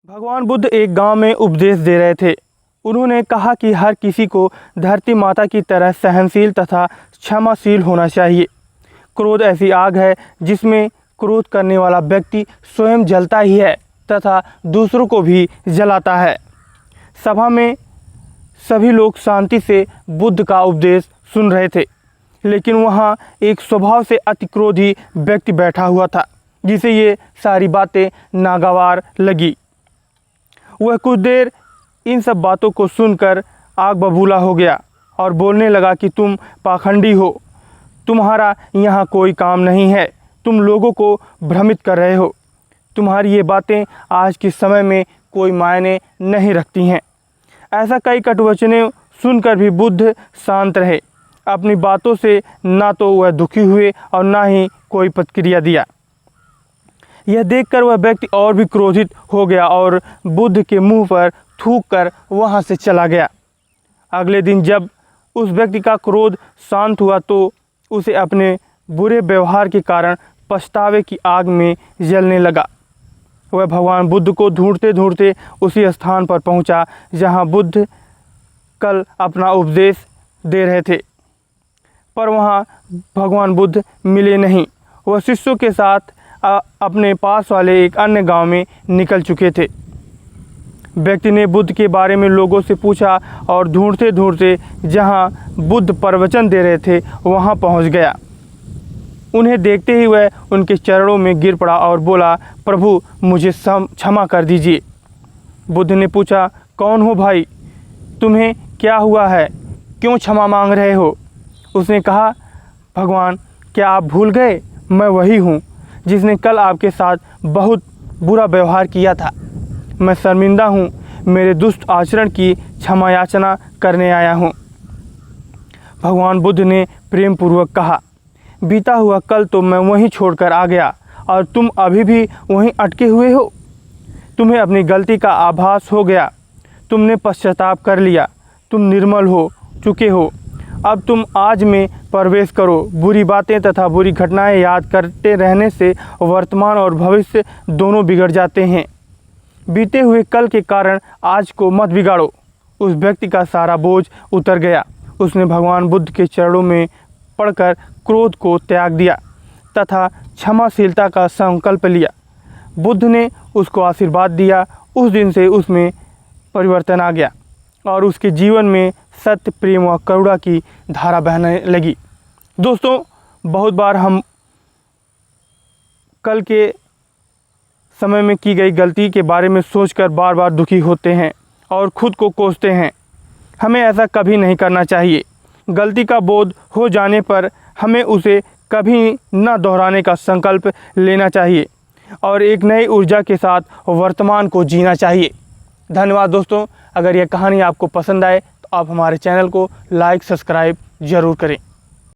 भगवान बुद्ध एक गांव में उपदेश दे रहे थे। उन्होंने कहा कि हर किसी को धरती माता की तरह सहनशील तथा क्षमाशील होना चाहिए। क्रोध ऐसी आग है जिसमें क्रोध करने वाला व्यक्ति स्वयं जलता ही है तथा दूसरों को भी जलाता है। सभा में सभी लोग शांति से बुद्ध का उपदेश सुन रहे थे, लेकिन वहाँ एक स्वभाव से अति क्रोधी व्यक्ति बैठा हुआ था, जिसे ये सारी बातें नागवार लगी। वह कुछ देर इन सब बातों को सुनकर आग बबूला हो गया और बोलने लगा कि तुम पाखंडी हो, तुम्हारा यहाँ कोई काम नहीं है, तुम लोगों को भ्रमित कर रहे हो, तुम्हारी ये बातें आज के समय में कोई मायने नहीं रखती हैं। ऐसा कई कटुवचने सुनकर भी बुद्ध शांत रहे। अपनी बातों से ना तो वह दुखी हुए और ना ही कोई प्रतिक्रिया दिया। यह देखकर वह व्यक्ति और भी क्रोधित हो गया और बुद्ध के मुंह पर थूक कर वहाँ से चला गया। अगले दिन जब उस व्यक्ति का क्रोध शांत हुआ तो उसे अपने बुरे व्यवहार के कारण पछतावे की आग में जलने लगा। वह भगवान बुद्ध को ढूंढते ढूंढते उसी स्थान पर पहुंचा जहां बुद्ध कल अपना उपदेश दे रहे थे, पर वहां भगवान बुद्ध मिले नहीं। वह शिष्यों के साथ अपने पास वाले एक अन्य गांव में निकल चुके थे। व्यक्ति ने बुद्ध के बारे में लोगों से पूछा और ढूंढते ढूंढते जहां बुद्ध प्रवचन दे रहे थे वहां पहुंच गया। उन्हें देखते ही वह उनके चरणों में गिर पड़ा और बोला, प्रभु मुझे क्षमा कर दीजिए। बुद्ध ने पूछा, कौन हो भाई, तुम्हें क्या हुआ है, क्यों क्षमा मांग रहे हो? उसने कहा, भगवान क्या आप भूल गए, मैं वही हूँ जिसने कल आपके साथ बहुत बुरा व्यवहार किया था। मैं शर्मिंदा हूँ, मेरे दुष्ट आचरण की क्षमा याचना करने आया हूँ। भगवान बुद्ध ने प्रेम पूर्वक कहा, बीता हुआ कल तो मैं वहीं छोड़कर आ गया और तुम अभी भी वहीं अटके हुए हो। तुम्हें अपनी गलती का आभास हो गया, तुमने पश्चाताप कर लिया, तुम निर्मल हो चुके हो। अब तुम आज में प्रवेश करो। बुरी बातें तथा बुरी घटनाएं याद करते रहने से वर्तमान और भविष्य दोनों बिगड़ जाते हैं। बीते हुए कल के कारण आज को मत बिगाड़ो। उस व्यक्ति का सारा बोझ उतर गया। उसने भगवान बुद्ध के चरणों में पड़कर क्रोध को त्याग दिया तथा क्षमाशीलता का संकल्प लिया। बुद्ध ने उसको आशीर्वाद दिया। उस दिन से उसमें परिवर्तन आ गया और उसके जीवन में सत्य, प्रेम व करुणा की धारा बहने लगी। दोस्तों, बहुत बार हम कल के समय में की गई गलती के बारे में सोचकर बार बार दुखी होते हैं और खुद को कोसते हैं। हमें ऐसा कभी नहीं करना चाहिए। गलती का बोध हो जाने पर हमें उसे कभी न दोहराने का संकल्प लेना चाहिए और एक नई ऊर्जा के साथ वर्तमान को जीना चाहिए। धन्यवाद दोस्तों। अगर यह कहानी आपको पसंद आए तो आप हमारे चैनल को लाइक, सब्सक्राइब ज़रूर करें।